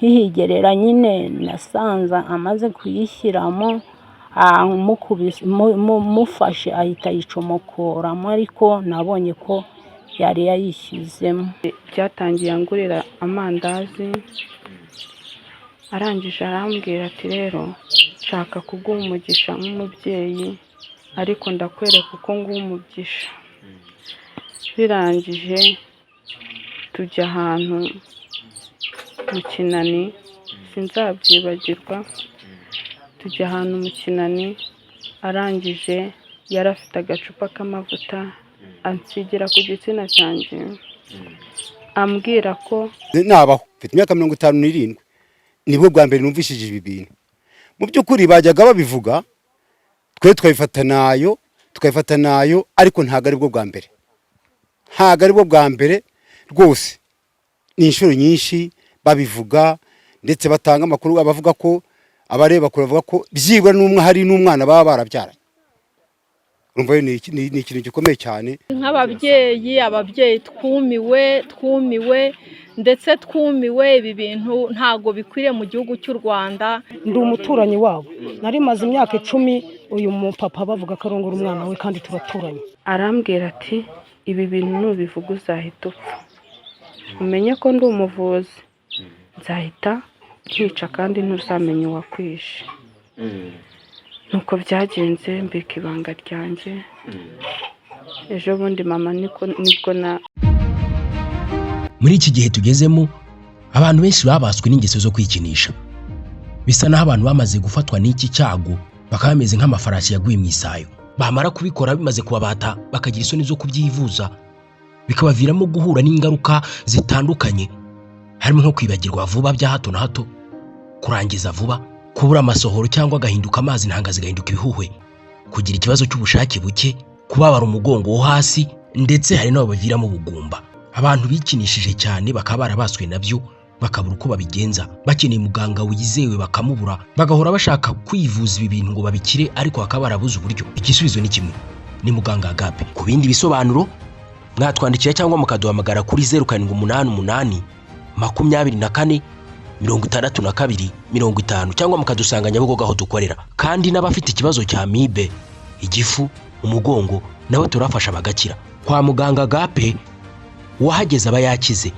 nkihigerera nyine nasanze amaze kuyishyiramo, mufashe ahita ayicomokoramo, ariko nabonye ko yari yayishyizemo. Byatangiye angurira amandazi, arangije arambwira ati rero nshaka kuguha umugisha nk'umubyeyi, ariko ndakwereka uko nguha umugisha. Birangije tujya ahantu mu Kinani, sinzabyibagirwa, tujya ahantu mu Kinani, arangije yari afite agacupa k'amavuta ansigira ku gitsina cyanjye, ambwira ko nabaho mfite imyaka 57 nibwo bwa mbere numvishije ibi bintu. Mu by'ukuri bajyaga babivuga, twe tukayifata nayo, ariko ntago ari bwo bwa mbere, ntago ari bwo bwa mbere rwose. Ni inshuro nyinshi babivuga, ndetse batanga amakuru abavuga ko abareba kuravuga ko byibwa hari n'umwana baba barabyaranye. Urumva ni ikintu gikomeye cyane. Ababyeyi twumiwe ndetse twumiwe. Ibi bintu ntago bikwiriye mu gihugu cy'u Rwanda. Ndi umuturanyi wabo, nari maze imyaka 10 uyu mupapa bavuga ko arongora umwana we kandi turaturanye. Arambwira ati ibi bintu nubivuga uzahita upfa, umenye ko ndi umuvuzi, nzahita nkica kandi ntuzamenye uwakwishe. Nuko byagenze, mbika ibanga ryanjye. Ejo bundi mama nibwo muri iki gihe tugezemo, abantu benshi babaswe n'ingeso zo kwikinisha. Bisa naho abantu bamaze gufatwa n'iki cyago, bakaba bameze nk'amafarashi yaguye mu isayo. Bamara kubikora bimaze kubabata, bakagira isoni zo kubyivuza, bikabaviramo guhura n'ingaruka zitandukanye, harimo nko kwibagirwa vuba bya hato na hato, kurangiza vuba, kubura amasohoro cyangwa agahinduka amazi ntanga zigahinduka ibihuhwe, kugira ikibazo cy'ubushake buke, kubabara umugongo wo hasi, ndetse hari n'abo baviramo ubugumba. Abantu bikinishije cyane bakaba barabaswe nabyo, bakabura uko babigenza, bakeneye muganga wizewe bakamubura, bagahora bashaka kwivuza ibi bintu ngo babikire, ariko bakaba barabuze uburyo. Igisubizo ni kimwe, ni muganga Agape. Ku bindi bisobanuro mwatwandikira cyangwa mukaduhamagara kuri 0788 24 62 50, cyangwa mukadusanga Nyabugogo aho dukorera. Kandi n'abafite ikibazo cya amibe, igifu, umugongo, nabo turafasha bagakira. Kwa muganga Agape wahageze aba yakize.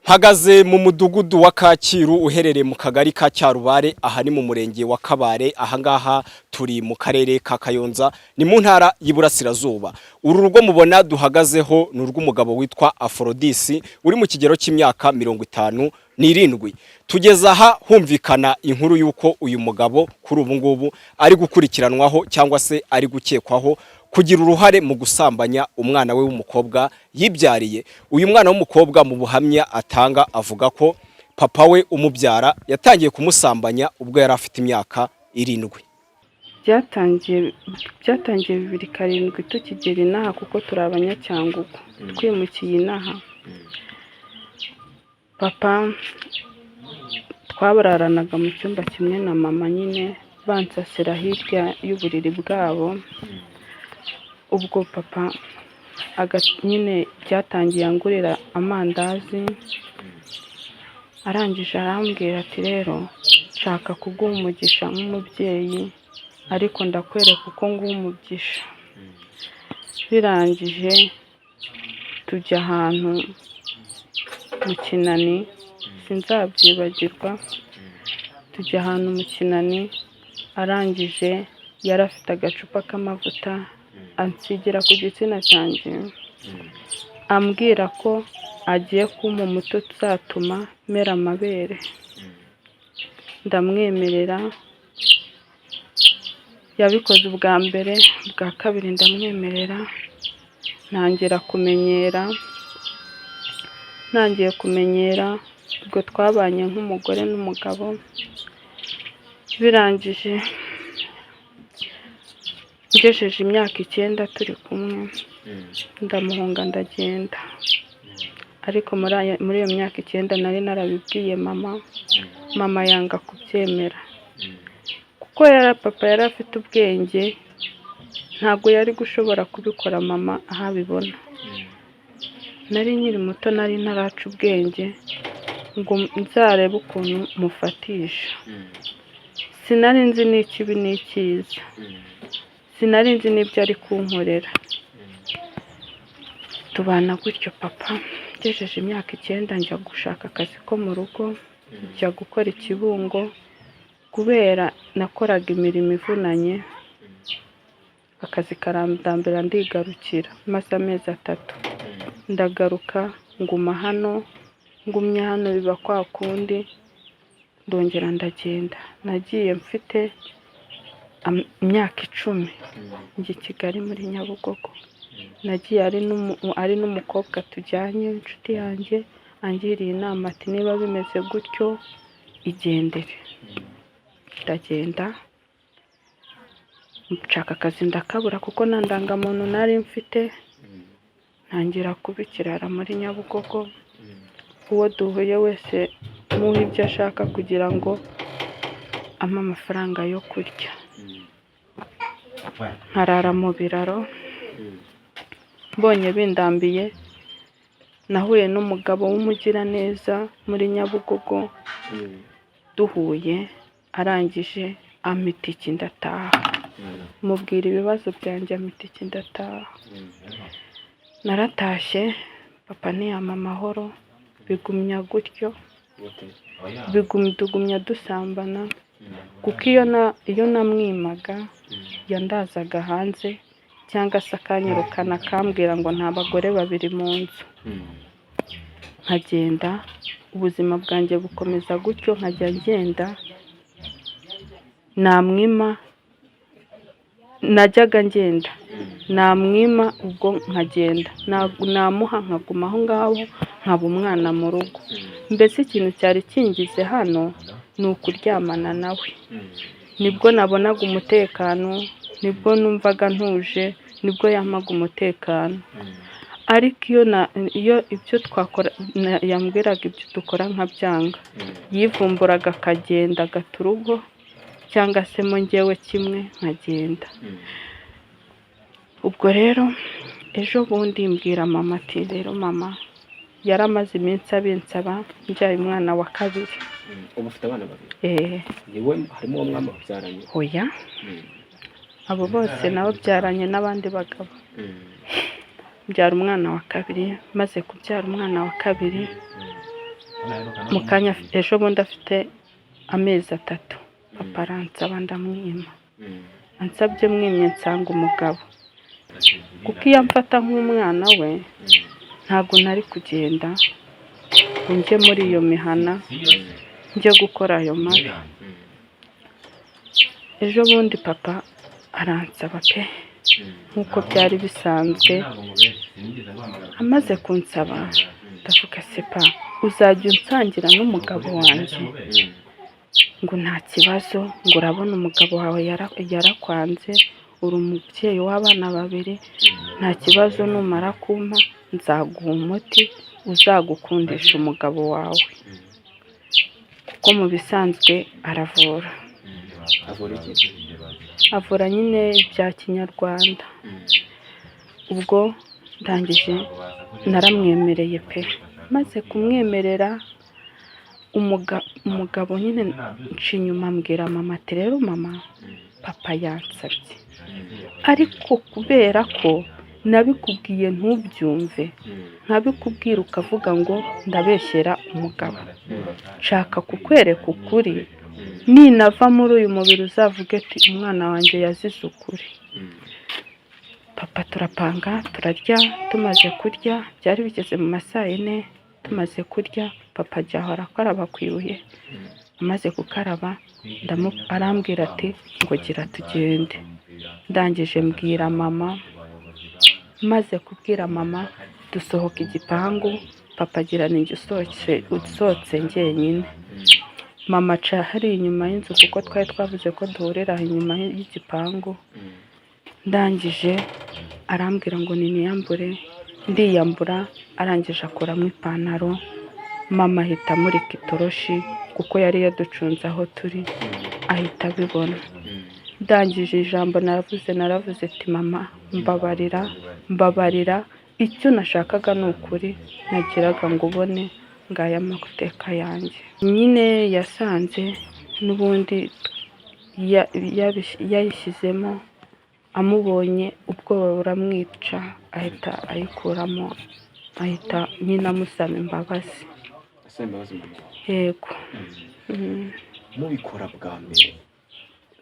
Hagaze mu mudugudu wa Kacyiru uherereye mu kagari ka Cyarubare, aha ni mu murenge wa Kabare. Aha ngaha turi mu karere ka Kayonza, ni mu ntara y'Iburasirazuba. Uru rugo mubona duhagazeho ni urw'umugabo witwa Aphrodis, uri mu kigero cy'imyaka 57. Tugeze aha humvikana inkuru yuko uyu mugabo kuri ubu ngubu ari gukurikiranwaho cyangwa se ari gukekwaho kugira uruhare mu gusambanya umwana we w'umukobwa yibyariye. Uyu mwana w'umukobwa mu buhamya atanga avuga ko papa we umubyara yatangiye kumusambanya ubwo yari afite imyaka 7. Byatangiye 2007 tukigera inaha, kuko turi abanyacyangugu twimukiye inaha. Papa twabararanaga mu cyumba kimwe na mama, nyine bansasira hirya y'uburiri bwabo. Ubwo papa nyine byatangiye angurira amandazi, arangije arambwira ati rero nshaka kuguha umugisha nk'umubyeyi, ariko ndakwereka uko nguha umugisha. Birangije tujya ahantu mu Kinani, sinzabyibagirwa, tujya ahantu mu Kinani, arangije yari afite agacupa k'amavuta ansigira ku gitsina cyanjye, ambwira ko agiye kumpa umuti uzatuma mera amabere. Ndamwemerera, yabikoze ubwa mbere, bwa kabiri ndamwemerera, ntangiye kumenyera, ubwo twabanye nk'umugore n'umugabo. Birangije ngejeje imyaka 9 turi kumwe, ndamuhunga ndagenda. Ariko muri iyo myaka 9 nari narabibwiye mama yanga kubyemera, kuko papa yari afite ubwenge, ntabwo yari gushobora kubikora mama ahabibona. Nari nkiri muto, nari ntaraca ubwenge, ngo nzarebe ukuntu mufatisha. Sinari nzi n'ikibi n'ikiza, sinari nzi n'ibyo ari kunkorera. Tubana gutyo papa, ngejeje imyaka 9 njya gushaka akazi ko mu rugo, njya gukora ikibungo kubera nakoraga imirimo ivunanye. Akazi karandambira ndigarukira, maze amezi 3 ndagaruka nguma hano, ngumye hano biba kwa kundi, ndongera ndagenda. Nagiye mfite imyaka 10 njye Kigali muri Nyabugogo. Nagiye ari n'umukobwa tujyanye inshuti yanjye, angiriye inama ati niba bimeze gutyo igendere. Ndagenda nshaka akazi ndakabura kuko nta ndangamuntu nari mfite, ntangira kuba ikirara muri Nyabugogo. Uwo duhuye wese muha ibyo ashaka kugira ngo ampe amafaranga yo kurya. Nkarara mu biraro. Mbonye bindambiye, nahuye n'umugabo w'umugiraneza muri Nyabugogo. Duhuye arangije ampa itike ndataha. Mubwira ibibazo byanjye, ampa itike ndataha. Naratashye, papa ntiyampa amahoro, bigumya gutyo, tugumya dusambana kuko iyo namwimaga yandazaga hanze cyangwa se akanyirukana akambwira ngo nta bagore babiri mu nzu. Nkagenda, ubuzima bwanjye bukomeza gutyo, nkajya ngenda namwima, najyaga ngenda namwima, ubwo nkagenda namuha nkaguma aho ngaho, nkaba umwana mu rugo. Mbese ikintu cyari kingize hano ni ukuryamana nawe. Nibwo nabonaga umutekano, nibwo numvaga ntuje, nibwo yampaga umutekano. Ariko iyo ibyo twakora yambwiraga ibyo dukora nkabyanga, yivumburaga akagenda agata urugo, cyangwa se mo njyewe kimwe nkagenda. Ubwo rero ejo bundi mbwira mama ati rero mama, yaramaze iminsi abinsaba mbyaye umwana wa 2. Ubu ufite abana 2? Yewe harimo uwo mwama byaranye? Oya, abo bose nabo byaranye n'abandi bagabo. Mbyara umwana wa 2, maze kubyara umwana wa 2 mu kanya ejo bundi afite amezi 3, papa aransaba ndamwima. Ansabye mwimye nsanga umugabo, kuko iyo amfata nk'umwana we ntabwo nari kugenda ngo njye muri iyo mihana njye gukora ayo mabi. Ejo bundi papa aransaba pe nk'uko byari bisanzwe. Amaze kunsaba ndavuga se pa, uzajya unsangira n'umugabo wanjye? Ngo nta kibazo, ngo urabona umugabo wawe yarakwanze, uri umubyeyi w'abana 2, nta kibazo, numara kumpa nzaguha umuti uzagukundisha umugabo wawe, kuko mu bisanzwe aravura. Avura nyine bya kinyarwanda. Ubwo ndangije naramwemereye pe. Maze kumwemerera, umugabo nyine nci inyuma mbwira mama ati rero mama, papa yansabye, ariko kubera ko nabikubwiye ntubyumve, nkabikubwira ukavuga ngo ndabeshyera umugabo, nshaka kukwereka ukuri, ninava muri uyu mubiri uzavuge ati umwana wanjye yazize ukuri. Papa turapanga turarya. Tumaze kurya, byari bigeze mu masaa 4, tumaze kurya papa ajya ahora akaraba ku ibuye. Amaze gukaraba arambwira ati ngo gira tugende. Ndangije mbwira mama, maze kubwira mama dusohoka igipangu, papa agira ninjye usohotse njyenyine. Mama aca hari inyuma y'inzu kuko twari twavuze ko duhurira inyuma y'igipangu. Ndangije arambwira ngo niniyambure, ndiyambura. Arangije akuramo ipantaro, mama ahita amurika itoroshi kuko yari yaducunze aho turi, ahita abibona. Ndangije ijambo naravuze ati mama mbabarira, icyo nashakaga ni ukuri, nagiraga ngo ubone ngaya amateka yanjye. Nyine yasanze n'ubundi yayishyizemo, amubonye ubwoba buramwica, ahita ayikuramo, ahita nyine amusaba imbabazi. Yego. Mubikora bwa mbere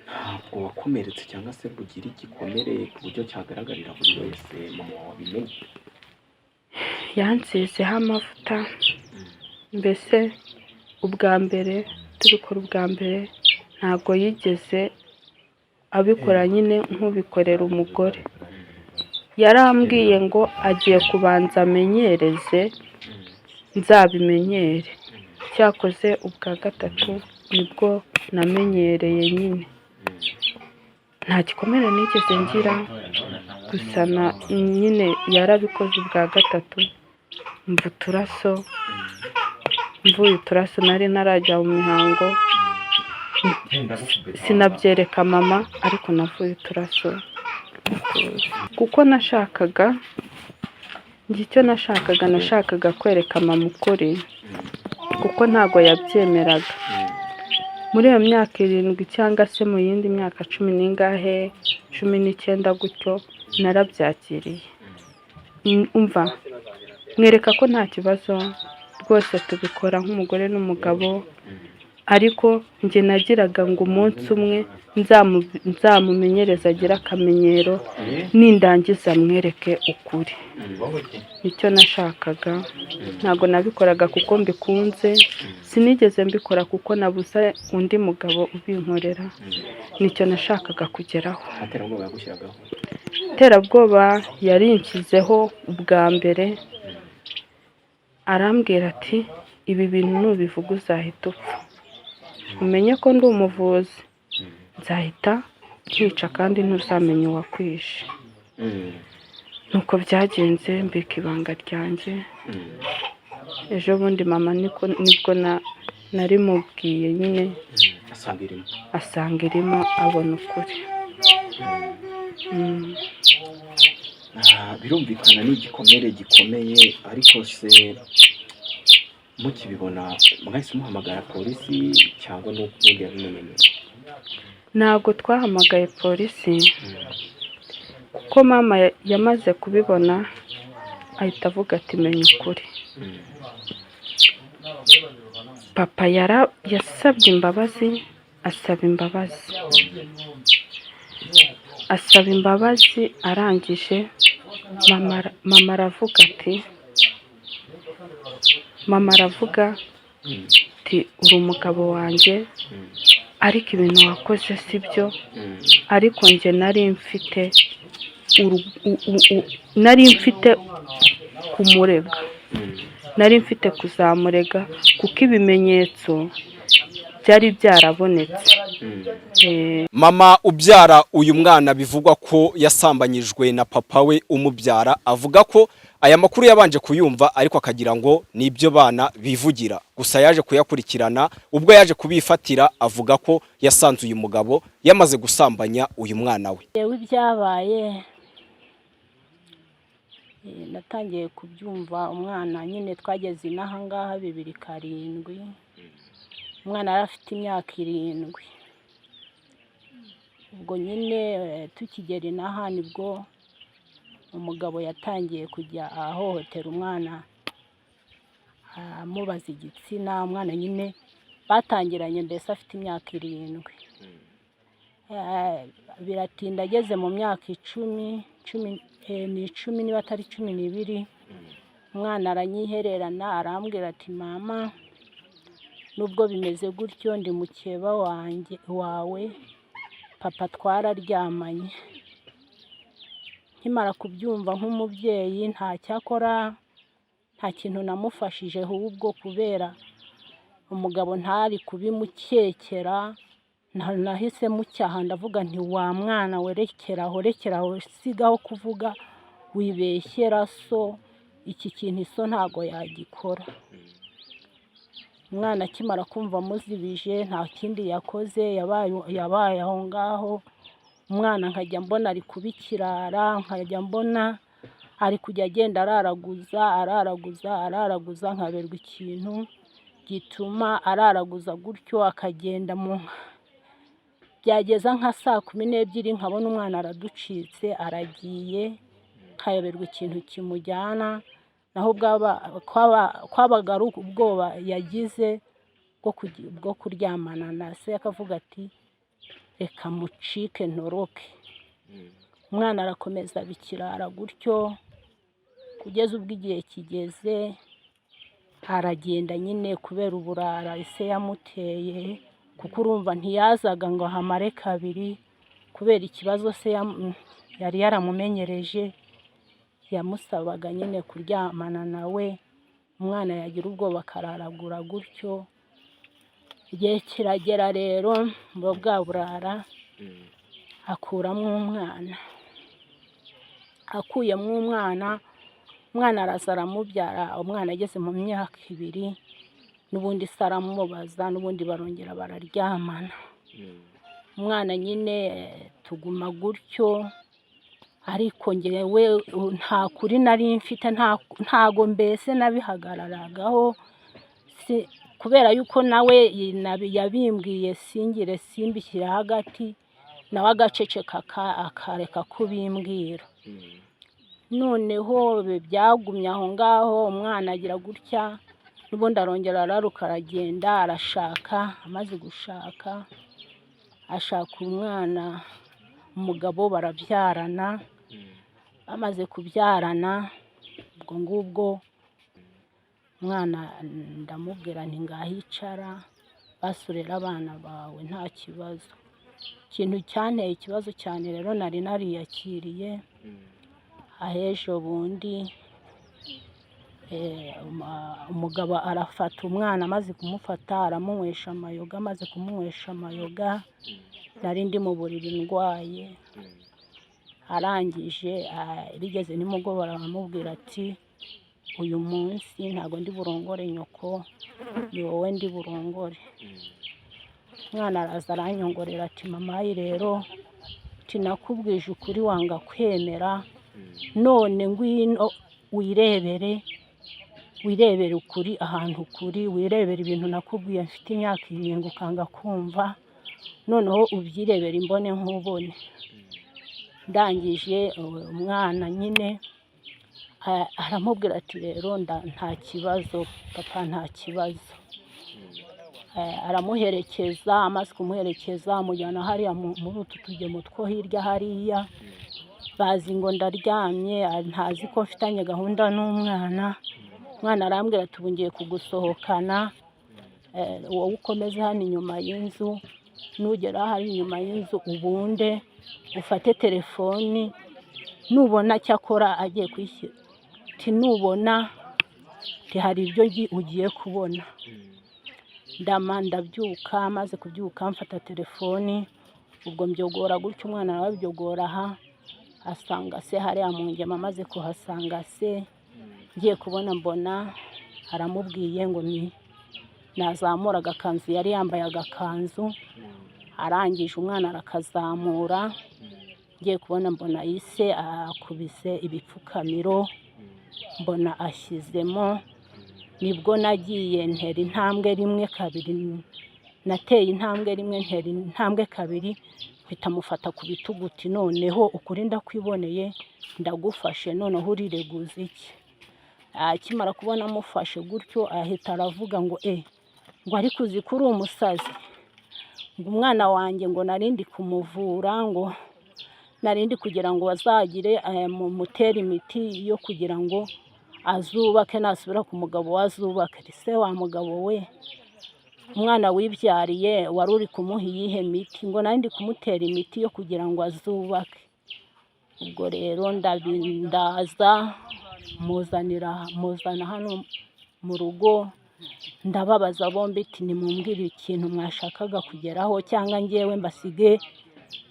ntabwo wakomeretse cyangwa se kugira igikomere ku buryo cyagaragarira buri wese mama wabimenye? Yansizeho amavuta, mbese ubwa mbere tubikora ubwa mbere ntabwo yigeze abikora nyine nk'ubikorera umugore. Yarambwiye ngo agiye kubanza amenyereze nzabimenyere. Cyakoze ubwa gatatu nibwo namenyereye nyine. Nta gikomere nigeze ngira, gusa nyine yarabikoze ubwa gatatu, mvuye uturaso nari narajya mu mihango, sinabyereka mama ariko navuye uturaso kuko nashakaga kwereka mama ukuri, kuko ntago yabyemeraga. Muri iyo myaka 7 cyangwa se mu yindi myaka 10 19 gutyo narabyakiriye. Umva, mwereka ko nta kibazo rwose, tubikora nk'umugore n'umugabo, ariko njye nagiraga ngo umunsi umwe nzamumenyereza agira akamenyero, nindangiza mwereke ukuri. Nicyo nashakaga, ntabwo nabikoraga kuko mbikunze, sinigeze mbikora kuko nabuze undi mugabo ubinkorera. Nicyo nashakaga kugeraho. Iterabwoba yarinshyizeho ubwa mbere, arambwira ati ibi bintu nubivuga uzahita upfa, umenye ko ndi umuvuzi, nzahita nkica kandi ntuzamenye uwakwishe. Nuko byagenze, mbika ibanga ryanjye. Ejo bundi mama nibwo narimubwiye nyine, asanga irimo, abona ukuri. Birumvikana ni igikomere gikomeye, ariko se mukibibona mwahise muhamagara polisi cyangwa n'ubundi yabimenye? Ntabwo twahamagaye polisi kuko mama yamaze kubibona, ahita avuga ati menya ukuri. Papa yasabye imbabazi, asaba imbabazi, arangije mama aravuga ati uri umugabo wanjye, ariko ibintu wakoze si byo, ariko njye nari mfite kumurega, nari mfite kuzamurega kuko ibimenyetso byari byarabonetse. Mama ubyara uyu mwana bivugwa ko yasambanyijwe na papa we umubyara, avuga ko aya makuru yabanje kuyumva ariko akagira ngo nibyo bana bivugira. Gusa yaje kuyakurikirana, ubwo yaje kubifatira avuga ko yasanze uyu mugabo yamaze gusambanya uyu mwana we. Yewe ibyabaye natangiye kubyumva, umwana nyine twageze inaha ngaha 2007, umwana yari afite imyaka 7. Ubwo nyine tukigera inaha nibwo umugabo yatangiye kujya ahohotera umwana, amubaza igitsina. Umwana nyine batangiranye mbese afite imyaka 7. Biratinda, ageze mu myaka 10 niba atari 12, umwana aranyihererana, arambwira ati mama, nubwo bimeze gutyo ndi mukeba wawe, papa twararyamanye. Nkimara kubyumva nk'umubyeyi nta cyakora, nta kintu namufashije, ahubwo kubera umugabo ntari kubimukekera, nahise mucyaha, ndavuga nti wa mwana werekeraho, sigaho kuvuga wibeshyera so, iki kintu so ntago yagikora. Umwana akimara kumva muzibije, nta kindi yakoze, yabaye aho ngaho. Umwana nkajya mbona ari kubikirara, nkajya mbona ari kujya agenda araraguza nkaberwa ikintu gituma araraguza gutyo akagenda byageza nka 12:00 nkabona umwana araducitse aragiye nkayoberwa ikintu kimujyana naho kwabaga ari ubwoba yagize bwo kuryamana na se akavuga ati reka mucike ntoroke. Umwana arakomeza bikirara gutyo kugeza ubwo igihe kigeze aragenda nyine kubera uburara ise yamuteye kuko urumva ntiyazaga ngo ahamare kabiri kubera ikibazo se yari yaramumenyereje yamusabaga nyine kuryamana nawe. Umwana yagira ubwoba akararagura gutyo. Igihe kiragera rero bwa burara akuramo umwana. Akuyemo umwana araza aramubyara. Umwana ageze mu myaka 2 n'ubundi se aramubaza n'ubundi barongera bararyamana. Umwana nyine tuguma gutyo ariko njyewe nta kuri nari mfite ntago mbese nabihagararagaho kubera yuko nawe yabimbwiye singire simbishyira hagati nawe agaceceka akareka kubimbwira. Noneho byagumye aho ngaho umwana agira gutya n'ubundi arongera araruka aragenda arashaka. Amaze gushaka ashaka umwana umugabo barabyarana. Bamaze kubyarana ubwo ngubwo umwana ndamubwira nti ngahicara basurera abana bawe nta kibazo. Ikintu cyanteye ikibazo cyane rero nari nariyakiriye ahejo bundi umugabo arafata umwana amaze kumufata aramunywesha amayoga. Amaze kumunywesha amayoga nari ndi mu buriri ndwaye. Arangije bigeze nimugoroba aramubwira ati uyu munsi ntago ndi burongore nyoko ni wowe ndi burongore. Umwana araza aranyongorera ati mama rero tinakubwije ukuri wanga kwemera none ngwino wirebere ukuri ahantu kuri wirebere ibintu nakubwiye mfite imyaka 7 ukanga kumva noneho ubyirebera imbone nkubone. Ndangije umwana nyine aramubwira ati rero nta kibazo papa nta kibazo. Aramuherekeza. Amaze kumuherekeza amujyana hariya muri utu tugemo two hirya hariya. Bazi ngo ndaryamye ntazi ko mfitanye gahunda n'umwana. Umwana arambwira ati ubu ngiye kugusohokana wowe ukomeze hano inyuma y'inzu nugera hari inyuma y'inzu ubunde ufate telefoni nubona cyakora agiye kwishyura ati nubona hari ibyo ugiye kubona. Ndabyuka. Maze kubyuka mfata telefoni ubwo mbyogora gutyo umwana nawe byogora aha asanga se hariya mu ngema. Amaze kuhasanga se ngiye kubona mbona aramubwiye ngo nazamura agakanzu yari yambaye agakanzu. Arangije umwana arakazamura. Ngiye kubona mbona ise akubise ibipfukamiro mbona ashyizemo. Nibwo nagiye ntera intambwe rimwe kabiri. Nateye intambwe rimwe ntera intambwe kabiri mpita mufata ku bitugu noneho ukuri ndakwiboneye ndagufashe noneho urireguza iki. Akimara kubona amufashe gutyo ahita aravuga ngo ngo ariko uzi kuri umusazi ngo umwana wanjye ngo narindi kumuvura ngo narindi kugira ngo bazagire mutera imiti yo kugira ngo azubake nasubira ku mugabo wazubake. Se wa mugabo we umwana wibyariye wari uri kumuha iyihe miti? Ngo narindi kumutera imiti yo kugira ngo azubake. Ubwo rero ndaza muzana hano mu rugo ndababaza bombi ati nimumbwire ikintu mwashakaga kugeraho cyangwa ngewe mbasige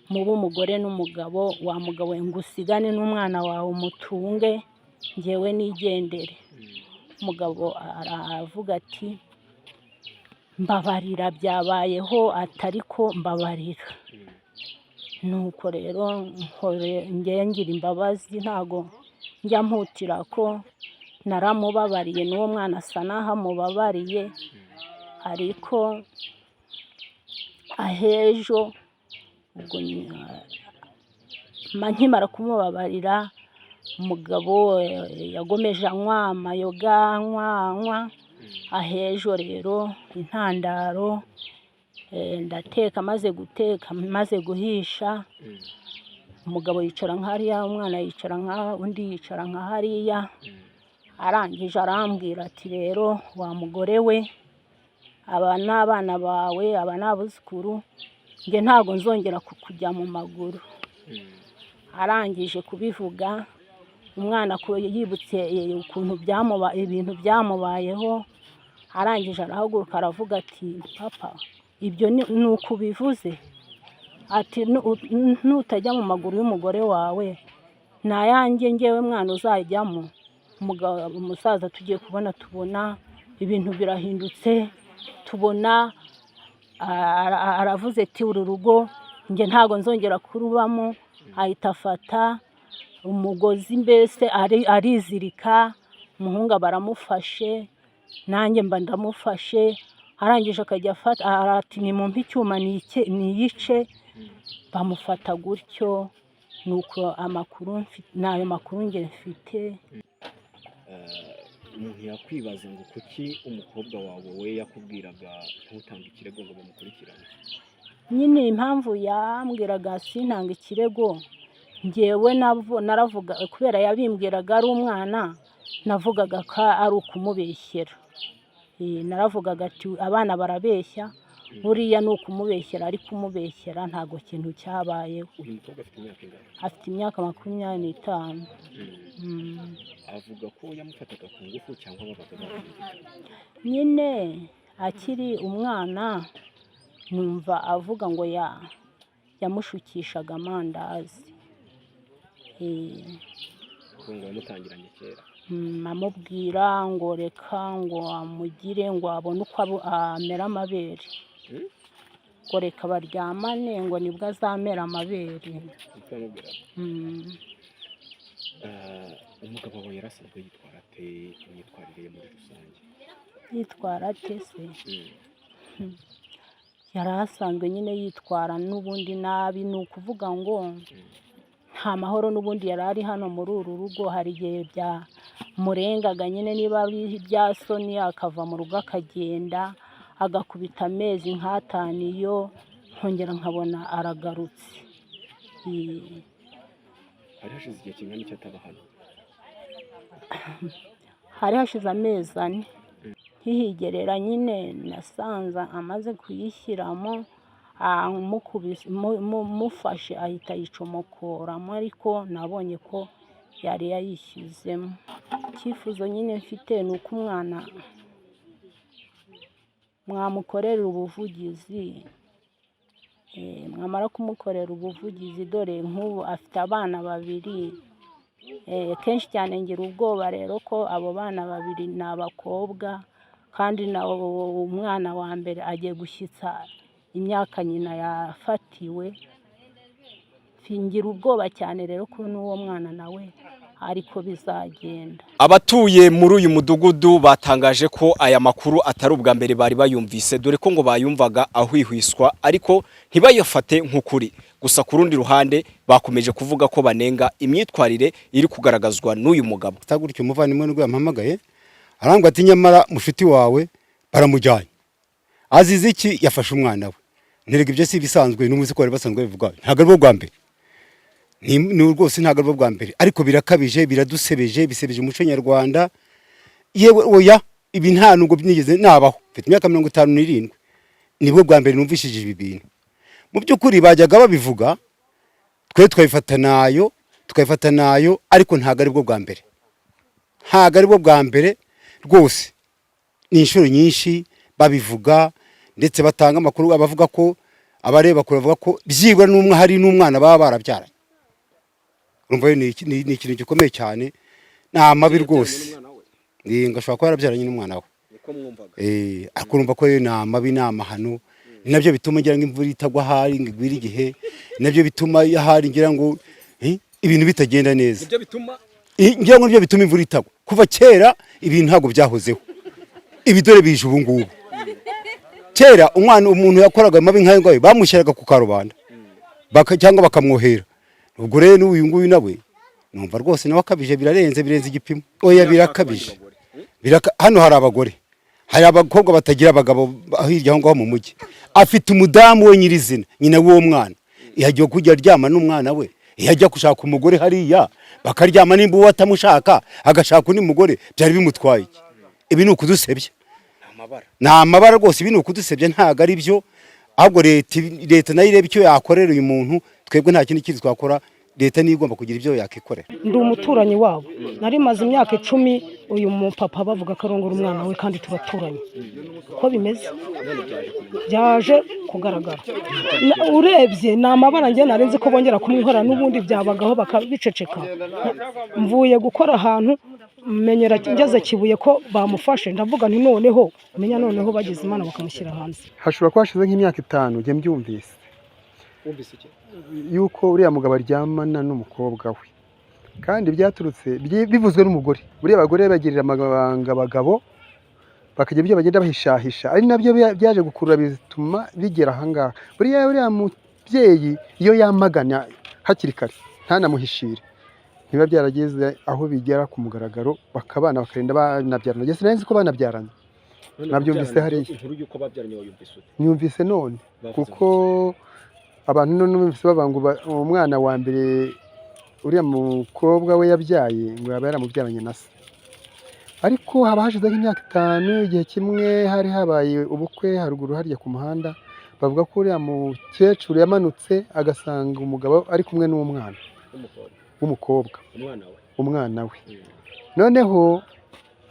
mubu umugore n'umugabo. Wa mugabo ngo usigane n'umwana wawe umutunge ngewe nigendere. Umugabo aravuga ati mbabarira byabayeho atariko mbabarira. Nuko rero ngiye ngira imbabazi ntago njya mputira ko naramubabariye n'uwo mwana asa n'aho amubabariye ariko ahejo ubwo nkimara kumubabarira umugabo yagomeje anywa amayoga anywa ahejo rero intandaro ndateka maze guteka maze guhisha umugabo yicara nk'hariya umwana yicara undi yicara nka hariya arangije arambwira ati rero wa mugore we aba ni abana bawe aba ni abuzukuru njye ntabwo nzongera kujya mu maguru arangije kubivuga umwana yibutse ukuntu ibintu byamubayeho arangije arahaguruka aravuga ati papa ibyo ni uko ubivuze ati nutajya mu maguru y'umugore wawe nayanjye ngewe mwana uzajyamo umusaza tugiye tubona ibintu birahindutse tubona aravuze ati uru rugo njye ntabwo nzongera kurubamo ahita afata umugozi mbese arizirika umuhungu baramufashe nanjye mba ndamufashe arangije akajya afata ati nimumpe icyuma niyice bamufata gutyo nuko amakuru nayo makuru nge mfite. Umuntu yakwibaza ngo kuki umukobwa wawe we yakubwiraga ntutange ikirego ngo bamukurikirane? Nyine impamvu yambwiraga sintanga ikirego ngewe naravuga kubera yabimbwiraga ari umwana navugaga ko ari ukumubeshyera. Naravugaga ati abana barabeshya buriya ni ukumubeshyera ari kumubeshyera ntago kintu cyabayeho. Uyu mukobwa afite imyaka ingana? Afite imyaka 25. Avuga ko yamufataga ku ngufu cyangwa babaga bamufite? Nyine akiri umwana numva avuga ngo yamushukishaga amandazi. Ngo yamutangiranye kera? Amubwira ngo reka ngo amugire ngo abone uko amera amabere. Ngo reka baryamane ngo nibwo azamera amabere. Umugabo wawe yarasanzwe yitwara ate imyitwarire ye muri rusange? Yitwara ate se? Yarasanzwe nyine yitwara n'ubundi nabi, ni ukuvuga ngo nta mahoro n'ubundi yari ari hano muri uru rugo. Hari igihe byamurengaga nyine niba ari ibya soni akava mu rugo akagenda agakubita amezi nk'atanu iyo nkongera nkabona aragarutse. Hari hashize igihe kingana iki ataba hano? Hari hashize amezi 4. Nkihigerera nyine nasanze amaze kuyishyiramo mufashe ahita yicomokoramo ariko nabonye ko yari yayishyizemo. Icyifuzo nyine mfite ni uko umwana mwamukorera ubuvugizi, mwamara kumukorera ubuvugizi dore nk'ubu afite abana 2. Kenshi cyane ngira ubwoba rero ko abo bana 2 ni abakobwa kandi nawo umwana wa mbere agiye gushyitsa imyaka nyina yafatiwe. Ngira ubwoba cyane rero ko n'uwo mwana nawe ariko bizagenda. Abatuye muri uyu mudugudu batangaje ko aya makuru atari ubwa mbere bari bayumvise, dore ko ngo bayumvaga ahwihwiswa ariko ntibayafate nk'ukuri. Gusa ku rundi ruhande bakomeje kuvuga ko banenga imyitwarire iri kugaragazwa n'uyu mugabo. Tagurike umuvandimwe n'ubwo yampamagaye arangwa ati nyamara mushuti wawe baramujyanye. Azize iki? Yafashe umwana we. Nterega ibyo si bisanzwe n'umuzi ko bari basanzwe bivuga. Ntago ari bwo mbere. Ni rwose ntago ari bwo mbere ariko birakabije, biradusebeje, bisebeje umuco nyarwanda. Yewe oya ibi nta nubwo byigeze nabaho. Mfite imyaka 57 nibwo bwa mbere numvishije ibi bintu. Mu by'ukuri bajyaga babivuga twe tukayifata nayo ariko ntago ari bwo bwa mbere. Ntago ari bwo bwa mbere rwose. Ni inshuro nyinshi babivuga ndetse batanga amakuru abavuga ko abareba kuravuga ko byibura n'umwe hari n'umwana baba barabyaranye. Urumva ni ikintu gikomeye cyane, nta mabi rwose. Ngashobora ko yarabyaranye n'umwana we. Niko mwumvaga? Akurumva ko nta mabi n'amahano. Nabyo bituma ngira ngo imvura itagwa hari ngwira igihe. Nabyo bituma hari ngira ngo ibintu bitagenda neza. Nibyo bituma ngira ngo nibyo bituma imvura itagwa. Kuva kera ibintu ntabwo byahozeho, ibi dore bije ubu ngubu. Kera umuntu yakoraga amabi nk'ayo ngayo bamushyiraga ku karubanda cyangwa bakamwohera. Ubwo rero n'uyu nguyu nawe numva rwose nawe akabije, birenze igipimo. Oya birakabije. Hano hari abagore, hari abakobwa batagira abagabo hirya aho ngaho mu mujyi, afite umudamu we nyirizina, nyina w'uwo mwana yagiye kujya aryama n'umwana we, yajya gushaka umugore hariya bakaryama, nimba uwo atamushaka agashaka undi mugore, byari bimutwaye iki? Ibi ni ukudusebya, ni amabara rwose. Ibi ni ukudusebya, ntago ari byo. Ahubwo leta nayo ireba icyo yakorera uyu muntu, twebwe nta kindi kintu twakora. Leta niyo igomba kugira ibyo yakikorera. Ndi umuturanyi wabo, nari maze imyaka 10 uyu mupapa bavuga karongora umwana we kandi turaturanye. Uko bimeze byaje kugaragara, urebye ni amabara njye narenze ko bongera kumwihora, n'ubundi byabagaho bakabiceceka. Mvuye gukora ahantu menyera ngeze Kibuye ko bamufashe, ndavuga nti noneho menya noneho bagize Imana bakamushyira hanze. Hashobora kwashize nk'imyaka 5 nge mbyumvise yuko uriya mugabo aryamana n'umukobwa we, kandi byaturutse bivuzwe n'umugore. Buriya abagore bagirira amabanga abagabo, bakagira ibyo bagenda bahishahisha, ari nabyo byaje gukurura bituma bigera ahangaha. Uriya mubyeyi iyo yamagana hakiri kare ntanamuhishire, niba byarageze aho bigera ku mugaragaro bakabana bakarinda banabyarana. Gese nzi ko banabyaranye, nabyumvise hariya. Inkuru y'uko babyaranye wayumvise ute? Nyumvise none kuko abantu none bumvise bavuga umwana wa mbere uriya mukobwa we yabyaye ngo yaba yaramubyaranye na se. Ariko haba hashize nk'imyaka 5, igihe kimwe hari habaye ubukwe haruguru hariya ku muhanda, bavuga ko uriya mukecuru yamanutse agasanga umugabo ari kumwe n'umwana w'umukobwa, umwana we. Noneho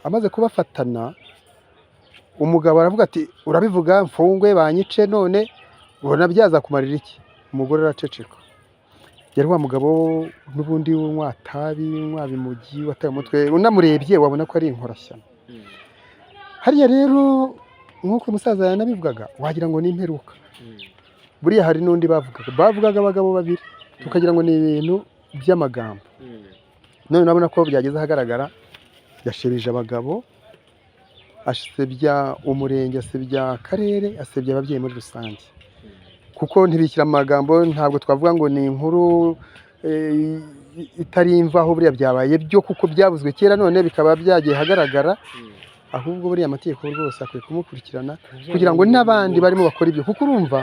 amaze kubafatana, umugabo aravuga ati urabivuga mfungwe banyice, none ubona byaza kumarira iki? Umugore araceceka. Yari wa mugabo n'ubundi w'umwatabi, mwabimujyi wataye umutwe, unamurebye wabona ko ari inkorashyano. Hariya rero nk'uko umusaza yanabivugaga, wagira ngo ni imperuka. Buriya hari n'undi bavugaga abagabo babiri, tukagira ngo ni ibintu by'amagambo. None nabona ko byageze ahagaragara, yashereje abagabo, asebya umurenge, asebya akarere, asebya ababyeyi muri rusange. Kuko ntibikira amagambo, ntabwo twavuga ngo ni inkuru itari imvaho, buriya byabaye byo kuko byavuzwe kera none bikaba byagiye hagaragara. Ahubwo buriya amategeko rwose akwiye kumukurikirana kugira ngo n'abandi barimo bakora ibyo. Kuko urumva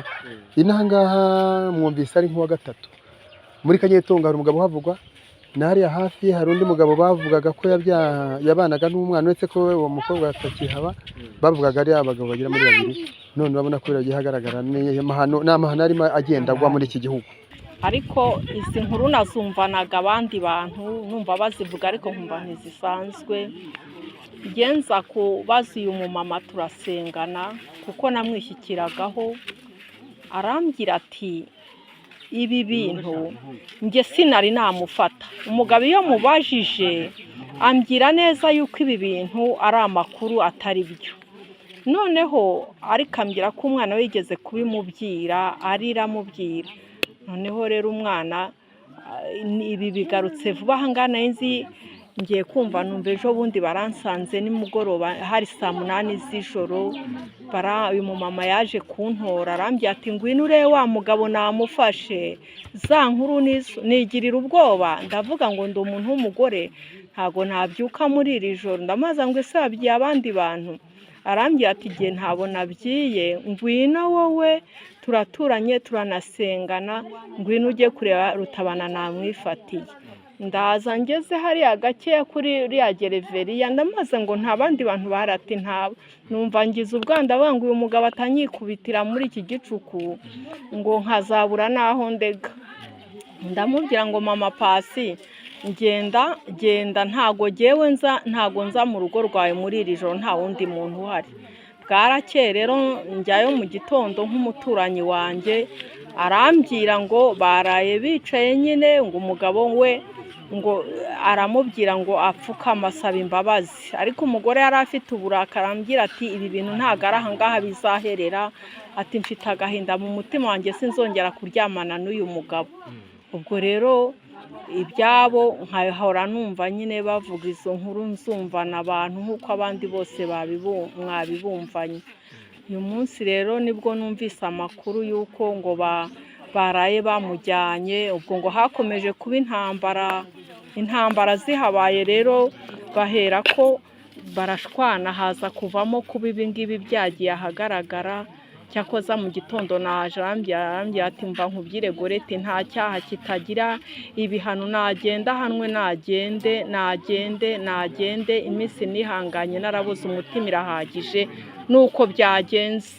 inahangaha mwumvise ari nk'uwa gatatu muri Kanyetonga, hari umugabo havugwa, na hariya hafi hari undi mugabo bavugaga ko yabanaga n'umwana, uretse ko uwo mukobwa atakihaba, bavugaga ari abagabo bagira muri 2. None urabona ko biragiye hagaragara n'amahano arimo agenda agwa muri iki gihugu. Ariko izi nkuru nazumvanaga abandi bantu numva bazivuga, ariko nkumva ntizisanzwe. Genza kubaza uyu mumama turasengana kuko namwishyikiragaho, arambwira ati ibi bintu nge sinari namufata. Umugabo iyo mubajije ambwira neza yuko ibi bintu ari amakuru atari byo. Noneho ariko ambwira ko umwana wigeze kubimubwira, arira amubwira. Noneho rero umwana ibi bigarutse vuba hangana nzi ngiye kumva numva ejo bundi baransanze nimugoroba hari saa 8 z'ijoro, uyu mumama yaje kuntora, arambye ati ngwino urebe wa mugabo namufashe. Za nkuru nigirira ubwoba, ndavuga ngo ndi umuntu w'umugore ntago nabyuka muri iri joro, ndamaza ngo ese abyiye abandi bantu. Arambye ati giye ntabona byiye, ngwino wowe turaturanye turanasengana, ngwino ujye kureba Rutabana namwifatiye. Ndaza ngeze hariya gakeya kuri uriya gereveriya, ndamaze ngo nta bandi bantu barati ntabo. Numva ngize ubwanda banga uyu mugabo atanyikubitira muri iki gicuku ngo nkazabura naho ndega. Ndamubwira ngo mama Pasi genda ntago jewe nza mu rugo rwawe muri iri joro, nta wundi muntu uhari. Bwarakeye rero njyayo mu gitondo nk'umuturanyi wanjye, arambwira ngo baraye bicaye nyine, ngo umugabo we ngo aramubwira ngo apfukama asaba imbabazi. Ariko umugore yari afite uburakari, arambwira ati ibi bintu ntago ari ahangaha bizaherera, ati mfite agahinda mu mutima wanjye sinzongera kuryamana n'uyu mugabo. Ubwo rero ibyabo nkahora numva nyine bavuga izo nkuru nzumvana abantu nk'uko abandi bose mwabibumvanye. Uyu munsi rero nibwo numvise amakuru y'uko ngo baraye bamujyanye, ubwo ngo hakomeje kuba intambara zihabaye rero bahera ko barashwana haza kuvamo kuba ibi ngibi byagiye ahagaragara. Cyakoza mu gitondo naje arambwira ati mva nkubwire Gorete nta cyaha kitagira ibihano, nagenda hanwe nagende iminsi nihanganye narabuze umutima irahagije nuko byagenze.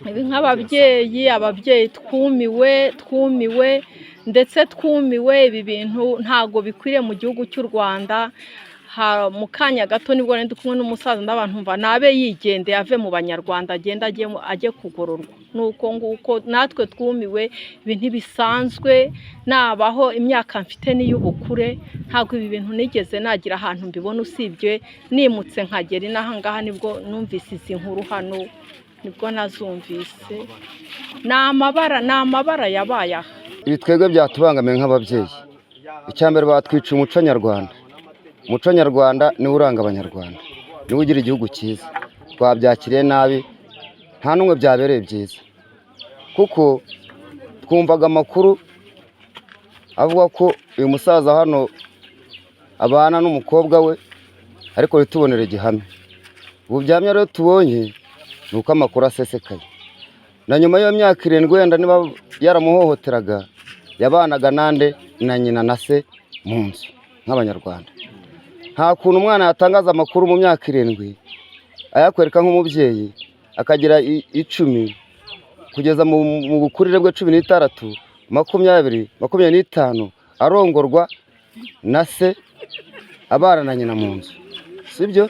Ibi nk'ababyeyi twumiwe ndetse twumiwe. Ibi bintu ntago bikwiriye mu gihugu cy'u Rwanda. Mu kanya gato nibwo ndi kumwe n'umusaza n'abantu mva nabe yigende ave mu banyarwanda agenda ajye kugororwa. Nuko nguko natwe twumiwe. Ibi ntibisanzwe nabaho imyaka mfite n'iy'ubukure ntabwo ibi bintu nigeze nagira ahantu mbibona usibye nimutse nkagera inaha ngaha nibwo numvise izi nkuru hano nibwo nazumvise. Ni amabara yabaye aha. Ibi twebwe byatubangamiye nk'ababyeyi. Icyambere batwica umuco nyarwanda. Umuco nyarwanda niwo uranga abanyarwanda, niwo ugira igihugu cyiza. Twabyakiriye nabi nta n'umwe byabereye byiza, kuko twumvaga amakuru avuga ko uyu musaza hano abana n'umukobwa we ariko ritubonera igihamya. Ubu byamya rero tubonye ni uko amakuru asesekaye, na nyuma y'iyo myaka 7 wenda niba yaramuhohoteraga yabanaga nande na nyina na se mu nzu nk'abanyarwanda. Nta kuntu umwana yatangaza amakuru mu myaka 7 ayakwereka nk'umubyeyi akagira 10 kugeza mu bukurire bwe 16, 20, 25 arongorwa na se abana na nyina mu nzu. Sibyo?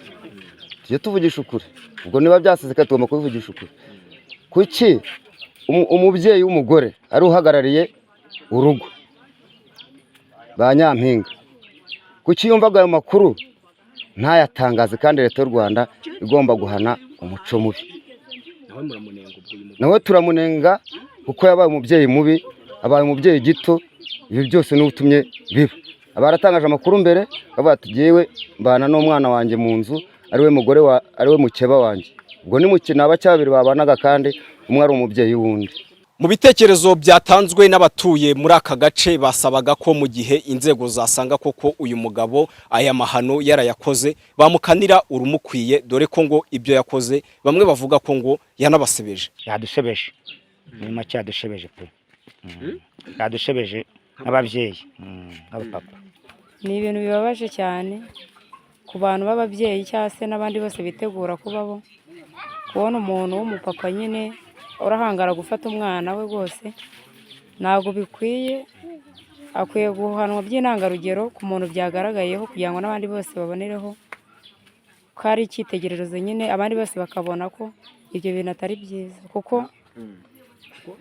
Tujye tuvugisha ukuri. Ubwo niba byaseseka tugomba kubivugisha ukuri. Kuki umubyeyi w'umugore ari uhagarariye urugo ba Nyampinga, kuki yumvaga ayo makuru ntayatangaze kandi leta y'u Rwanda igomba guhana umuco mubi? Nawe turamunenga kuko yabaye umubyeyi mubi, abaye umubyeyi gito. Ibi byose n'ubutumye biba abaratangaje amakuru mbere bavuga ati yewe mbana n'umwana wanjye mu nzu ariwe mugore ariwe mukeba wanjye. Ubwo ni mukina abacyabiri babanaga kandi umwe ari umubyeyi wundi. Mu bitekerezo byatanzwe n'abatuye muri aka gace basabaga ko mu gihe inzego zasanga koko uyu mugabo aya mahano yarayakoze bamukanira urumukwiye, dore ko ngo ibyo yakoze bamwe bavuga ko ngo yanabasebeje. Yadushebeje ni make, yadushebeje pe, yadushebeje nk'ababyeyi nk'abapapa. Ni ibintu bibabaje cyane ku bantu b'ababyeyi cyangwa se n'abandi bose bitegura kubaho, kubona umuntu w'umupapa nyine urahangara gufata umwana we rwose ntabwo bikwiye. Akwiye guhanwa by'intangarugero ku muntu byagaragayeho kugira ngo n'abandi bose babonereho ko ari icyitegererezo nyine, abandi bose bakabona ko ibyo bintu atari byiza. Kuko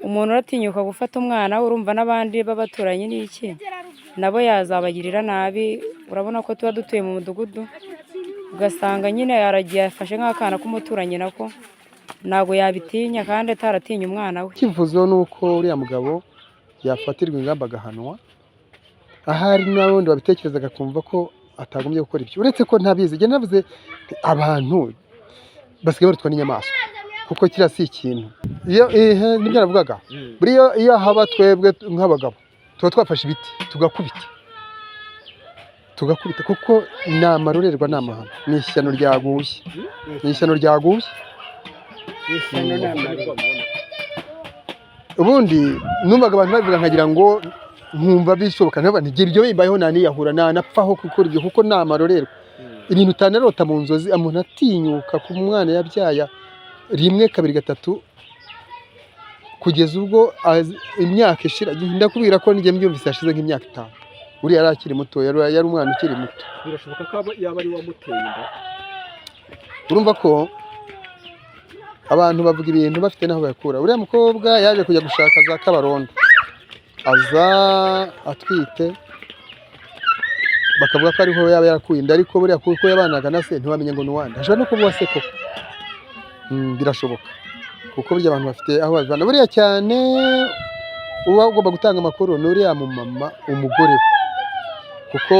umuntu uratinyuka gufata umwana we, urumva n'abandi b'abaturanyi n'iki nabo yazabagirira nabi. Urabona ko tuba dutuye mu mudugudu, ugasanga nyine yaragiye afashe nk'akana k'umuturanyi nako ntabwo yabitinya kandi ataratinya umwana we. Ikivuzo ni uko uriya mugabo yafatirwa ingamba agahanwa. Ahari n'abundi babitekerezaga kumva ko atagombye gukora ibyo, uretse ko ntabizi. Njye navuze abantu basigaye barutwa n'inyamaswa kuko kiriya si ikintu. Nibyo navugaga, buriya iyo haba twebwe nk'abagabo tuba twafashe ibiti tugakubita kuko ni amarorerwa, ni amahano, ni ishyano ryaguye, ubundi numvaga abantu babivuga nkagira ngo nkumva bishoboka, ntigira ibyo bimbayeho naniyahura nanapfaho gukora ibyo kuko ni amarorerwa. Ibintu utanarota mu nzozi, umuntu atinyuka ku mwana yabyaya 1, 2, 3 kugeza ubwo imyaka ishira. Ndakubwira ko nijye mbyumvise hashize nk'imyaka 5. Uriya yari akiri muto, yari umwana ukiri muto. Birashoboka ko yaba ari wamuteye inda. Urumva ko abantu bavuga ibintu bafite naho bakura. Uriya mukobwa yaje kujya gushaka za Kabarondo, aza atwite, bakavuga ko ariho yaba yarakuye inda, ariko buriya kuko yabanaga na se ntiwamenye ngo nuwanda. Ashobora no kuvuga se ko birashoboka kuko burya abantu bafite aho bazana buriya cyane. uba ugomba gutanga amakuru ni uriya mumama umugore we, kuko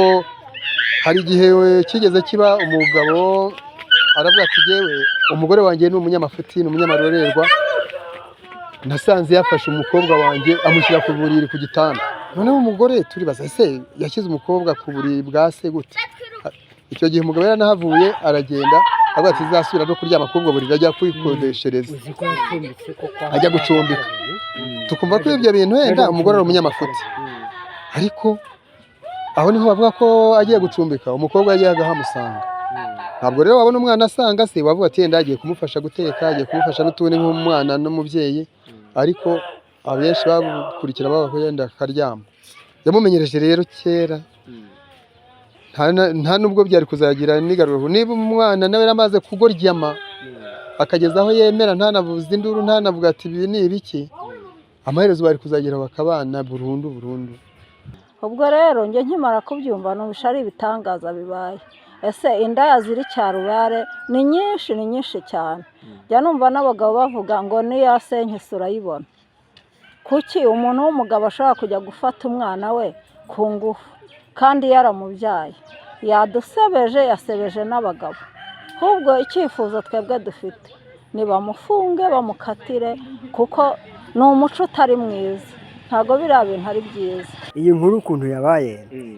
hari igihe kigeze kiba umugabo aravuga ati yewe umugore wanjye ni umunyamafuti, ni umunyamarorerwa, nasanze yafashe umukobwa wanjye amushyira ku buriri ku gitanda. Noneho umugore turibaza ese yashyize umukobwa ku buriri bwa se gute? Icyo gihe umugabo yaranahavuye aragenda avuga ati zasubira no kuryama kubwo buriri ajya kwikodeshereza, ajya gucumbika. Tukumva ko ibyo bintu wenda umugore ari umunyamafuti, ariko aho niho bavuga ko agiye gucumbika umukobwa yagiye ahamusanga. Ntabwo rero wabona umwana asanga se wavuga ati yenda agiye kumufasha guteka, agiye kumufasha n'utundi nk'umwana n'umubyeyi, ariko abenshi bakurikira bavuga ko yenda akaryama. Yamumenyereje rero kera, nta nubwo byari kuzagira n'igaruriro. Niba umwana nawe yaramaze kugoryama akageza aho yemera, ntanavuze induru, ntanavuga ati ibi ni ibiki, amaherezo bari kuzagera bakabana burundu. Ubwo rero njye nkimara kubyumva nubusha ari ibitangaza bibaye. Ese indaya ziri Cyarubare ni nyinshi cyane. Jya numva n'abagabo bavuga ngo niyo senkisi urayibona. Kuki umuntu w'umugabo ashobora kujya gufata umwana we ku ngufu kandi yaramubyaye? Yadusebeje, yasebeje n'abagabo. Ahubwo icyifuzo twebwe dufite nibamufunge bamukatire, kuko ni umuco utari mwiza, ntabwo biriya bintu ari byiza. Iyi nkuru ukuntu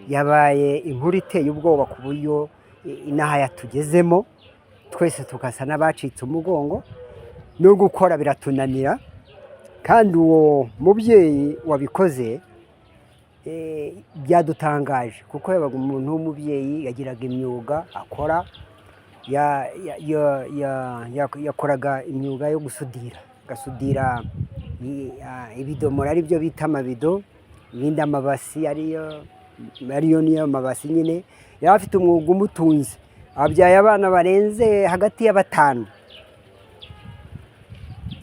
yabaye inkuru iteye ubwoba ku buryo inaha yatugezemo twese tukasa n'abacitse umugongo, no gukora biratunanira. Kandi uwo mubyeyi wabikoze byadutangaje, kuko yabaga umuntu w'umubyeyi, yagiraga imyuga akora, yakoraga imyuga yo gasudira ibidomora ari byo bita amabido, ibindi amabasi ariyo niyo mabasi nyine. Yari afite umwuga umutunze, abyaye abana barenze hagati ya 5.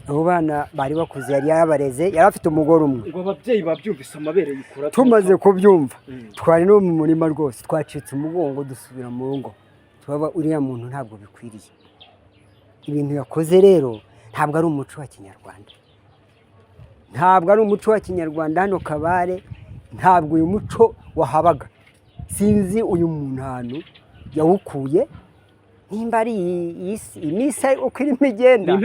Abo bana bari bakuze, yari yabareze, yari afite umugore umwe. Ngo ababyeyi babyumvise amabere yikura. Tumaze kubyumva twari no mu murima rwose, twacitse umugongo dusubira mu ngo. Twaba uriya muntu ntabwo bikwiriye. Ibintu yakoze rero ntabwo ari umuco wa Kinyarwanda. Ntabwo ari umuco wa Kinyarwanda hano Kabare, ntabwo uyu muco wahabaga. Sinzi uyu muntu hano yawukuye, nimba ari imisa uko irimo igenda.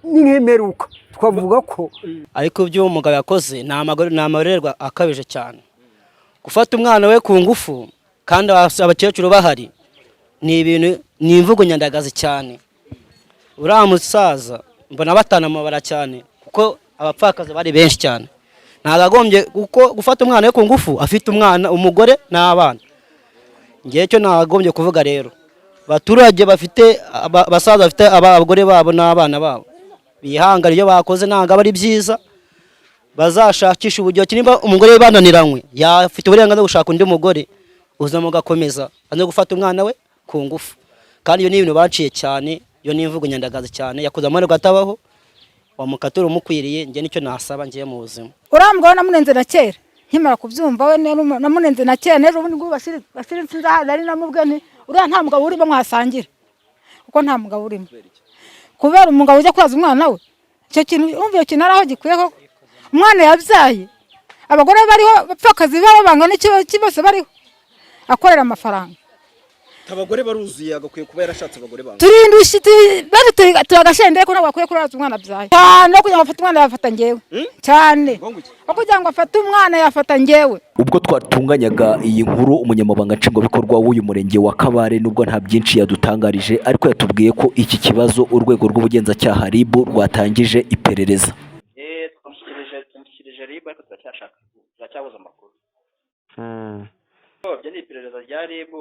Ni nk'imperuka twavuga ko. Ariko ibyo umugabo yakoze ni amarorerwa akabije cyane. Gufata umwana we ku ngufu kandi abakecuru bahari ni ibintu, ni imvugo nyandagazi cyane. Uriya musaza mbona batanamubara cyane, kuko abapfakazi bari benshi cyane. Nagagombye kuko gufata umwana we ku ngufu afite umwana, umugore n'abana. Ngiye cyo nagagombye kuvuga rero, baturage bafite abasaza bafite abagore babo n'abana babo, bihangara iyo bakoze ntabwo ari byiza, bazashakisha uburyo nimba umugore bananiranywe yafite uburenganzira bwo gushaka undi mugore, uzamo gakomeza aze gufata umwana we ku ngufu. Kandi iyo ni ibintu baciye cyane, iyo ni imvugo nyandagazi cyane, yakoze amahoro gatabaho, wamukatura umukwiriye. Nge nicyo nasaba ngiye mu buzima. Urambwa namunenze na kera, nkimara kubyumva we namunenze na kera, nejo ubundi ngo basiritse inzara ari namubwe nti uriya nta mugabo urimo mwasangira, kuko nta mugabo urimo. Kubera umugabo ujya kwaza umwana we, icyo kintu umva iyo kintu araho gikwiye ko umwana yabyaye, abagore bariho bapfakazi babo bangana iki bose bariho akorera amafaranga. Abagore baruzuye, agakwiye kuba yarashatse abagore banga. Turindushi turagashende ko ntabwo akwiye kurara umwana byaye. Cyane kugira ngo afate umwana yafata ngewe. Cyane. Kugira ngo afate umwana yafata ngewe. Ubwo twatunganyaga iyi nkuru, umunyamabanga nshingwabikorwa w'uyu murenge wa Kabare nubwo nta byinshi yadutangarije, ariko yatubwiye ko iki kibazo urwego rw'ubugenzacyaha RIB rwatangije iperereza. Tumushyikirije RIB ariko turacyabuza amakuru. Byo ni iperereza rya RIB.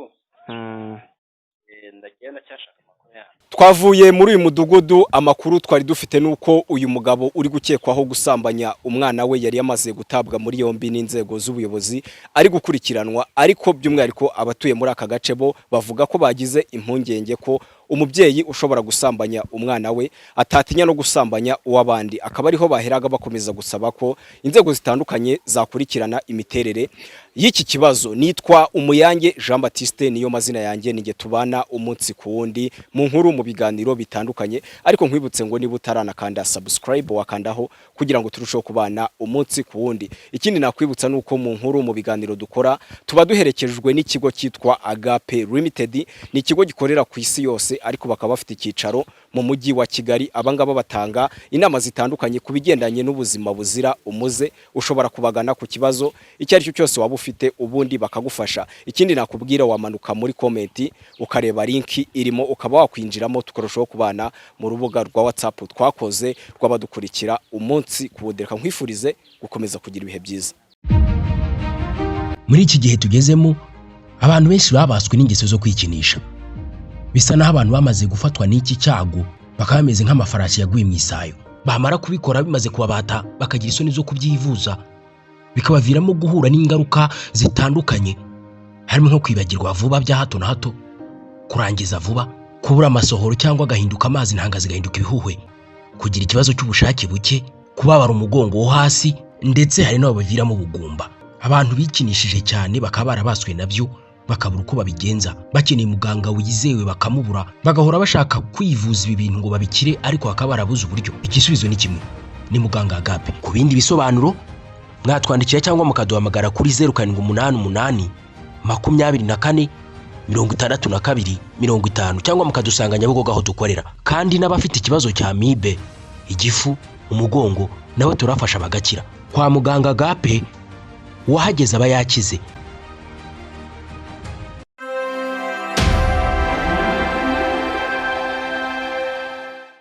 Ndagenda cyashaka amakuru yawe. Twavuye muri uyu mudugudu, amakuru twari dufite nuko uyu mugabo uri gukekwaho gusambanya umwana we yari yamaze gutabwa muri yombi n'inzego z'ubuyobozi, ari gukurikiranwa. Ariko by'umwihariko abatuye muri aka gace bo bavuga ko bagize impungenge ko umubyeyi ushobora gusambanya umwana we atatinya no gusambanya uw'abandi. Akaba ariho baheraga bakomeza gusaba ko inzego zitandukanye zakurikirana imiterere y'iki kibazo. Nitwa Umuyange Jean Baptiste, niyo mazina yanjye, ninge tubana umunsi ku wundi mu nkuru mu biganiro bitandukanye, ariko nkwibutse ngo niba utaranakanda subscribe wakandaho kugira ngo turusheho kubana umunsi ku wundi. Ikindi nakwibutsa nuko mu nkuru mu biganiro dukora tuba duherekejwe n'ikigo cyitwa Agape Limited. Ni ikigo gikorera ku isi yose ariko bakaba bafite icyicaro mu mujyi wa Kigali. Abangaba batanga inama zitandukanye ku bigendanye n'ubuzima buzira umuze. Ushobora kubagana ku kibazo icyo ari cyo cyose waba ufite ubundi bakagufasha. Ikindi nakubwira, wamanuka muri comment ukareba link irimo ukaba wakwinjiramo tukarushaho kubana mu rubuga rwa WhatsApp twakoze rw'abadukurikira umunsi kubudereka. Nkwifurize gukomeza kugira ibihe byiza. Muri iki gihe tugezemo abantu benshi babaswe n'ingeso zo kwikinisha. Bisa naho abantu bamaze gufatwa n'iki cyago bakaba bameze nk'amafarashi yaguye mu isayo. Bamara kubikora bimaze kubabata bakagira isoni zo kubyivuza, bikabaviramo guhura n'ingaruka zitandukanye, harimo nko kwibagirwa vuba bya hato na hato, kurangiza vuba, kubura amasohoro cyangwa gahinduka amazi ntanga zigahinduka ibihuhwe, kugira ikibazo cy'ubushake buke, kubabara umugongo wo hasi, ndetse hari n'abo baviramo ubugumba. Abantu bikinishije cyane bakaba barabaswe nabyo bakabura uko babigenza, bakeneye muganga wizewe bakamubura, bagahora bashaka kwivuza ibi bintu ngo babikire ariko bakaba barabuze uburyo. Igisubizo ni kimwe, ni muganga Agape. Ku bindi bisobanuro mwatwandikira cyangwa mukaduhamagara kuri 0788 24 62 50 cyangwa mukadusanga Nyabugogo aho dukorera. Kandi n'abafite ikibazo cya amibe, igifu, umugongo nabo turafasha bagakira. Kwa muganga Agape wahageze aba yakize.